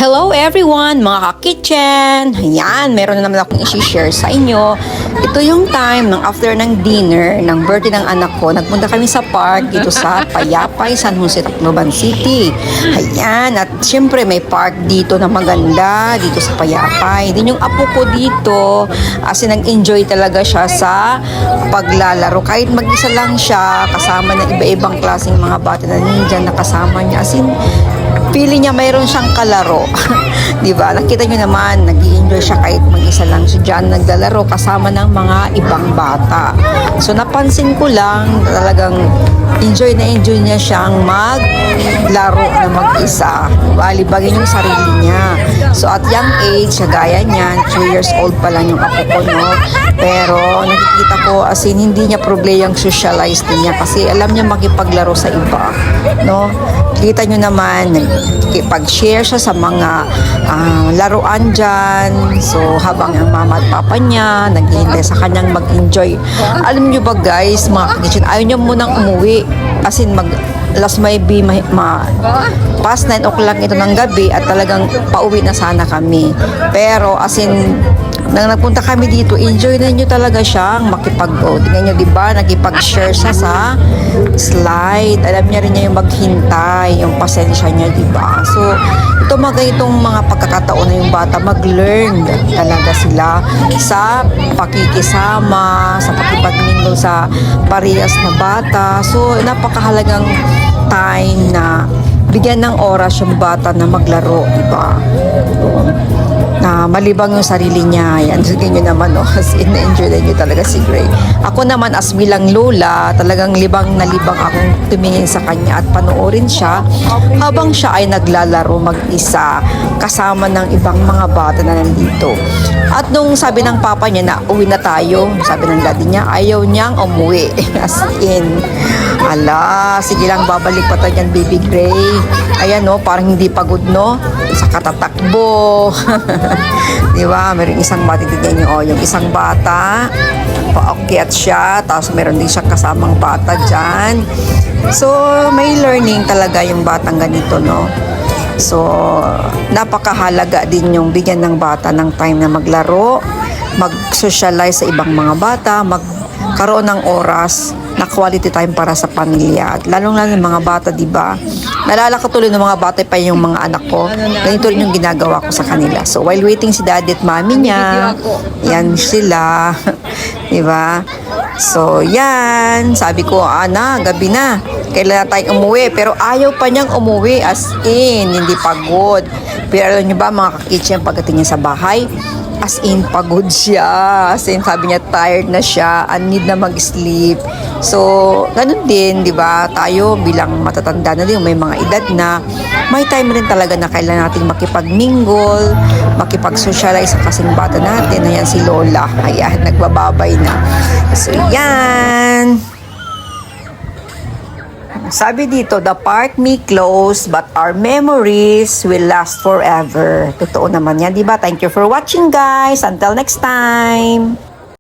Hello everyone, mga ka-kitchen! Ayan, meron na naman akong isi-share sa inyo. Ito yung time ng after ng dinner, ng birthday ng anak ko. Nagpunta kami sa park dito sa Payapay, San Jose, Tacloban City. Ayan, at syempre may park dito na maganda, dito sa Payapay. Din yung apo ko dito, as in nag-enjoy talaga siya sa paglalaro. Kahit mag-isa lang siya, kasama ng iba-ibang klaseng mga bata na nandyan, nakasama niya. As in, feeling niya mayroon siyang kalaro. Di ba? Nakita niyo naman, nag-i-enjoy siya kahit mag-isa lang siya dyan naglalaro kasama ng mga ibang bata. So napansin ko lang talagang enjoy niya siyang maglaro na mag-isa. Balibagin yung sarili niya. So at young age, gaya niyan, 2 years old pa lang yung apo ko, no? Pero nakikita ko as in hindi niya problema yung socialize din niya kasi alam niya makipaglaro sa iba, no? Kita nyo naman, nagkipag-share siya sa mga laruan dyan. So, habang ang mama at papa niya, naghihintay sa kanyang mag-enjoy. Alam nyo ba guys, mga kitchen, ayaw niya munang umuwi. As in, alas maybe past 9 o'clock ito ng gabi at talagang pauwi na sana kami. Pero, as in, nang nagpunta kami dito, enjoy na nyo talaga siyang makipag-go. Tingnan nyo, diba? Nagkipag-share siya sa slide. Alam niya rin niya yung maghintay, yung pasensya niya, diba? So, ito itong mga pagkakataon na yung bata, mag-learn talaga sila sa pakikisama, sa pakipag-mingle sa parehas na bata. So, napakahalagang time na bigyan ng oras yung bata na maglaro, diba? Na malibang yung sarili niya. Yan, sige nyo naman, no? As in, enjoy na nyo talaga si Gray. Ako naman, as bilang lola, talagang libang na libang akong tumingin sa kanya at panoorin siya habang siya ay naglalaro mag-isa kasama ng ibang mga bata na nandito. At nung sabi ng papa niya na uwi na tayo, sabi ng daddy niya, ayaw niyang umuwi. As in, ala, sige lang, babalik pa tayo dyan, baby Gray. Ayan, no, parang hindi pagod, no? Sa katatakbo. Di ba? Meron isang bata, tignan nyo, yung isang bata, paakyat siya, tapos meron din siyang kasamang bata dyan. So, may learning talaga yung batang ganito, no? So, napakahalaga din yung bigyan ng bata ng time na maglaro, mag-socialize sa ibang mga bata, magkaroon ng oras na quality time para sa pamilya. At lalong-lalo ng mga bata, di ba? Nalala ko tuloy ng mga bata pa yung mga anak ko. Ganito rin yung ginagawa ko sa kanila. So, while waiting si daddy at mami niya, yan sila. Di ba? So, yan. Sabi ko, gabi na. Kailan na tayong umuwi. Pero ayaw pa niyang umuwi as in. Hindi pagod. Pero alam niyo ba, mga ka-kitchen, pagdating niya sa bahay, as in, pagod siya. As in, sabi niya, tired na siya. Need na mag-sleep. So, ganun din, di ba? Tayo bilang matatanda na din, may mga edad na, may time rin talaga na kailangan natin makipag-mingle, makipag-socialize sa kasing bata natin. Ayan si Lola. Ayan, nagbababay na. So, yan. Sabi dito, the park may close but our memories will last forever. Totoo naman yan, di ba? Thank you for watching, guys. Until next time.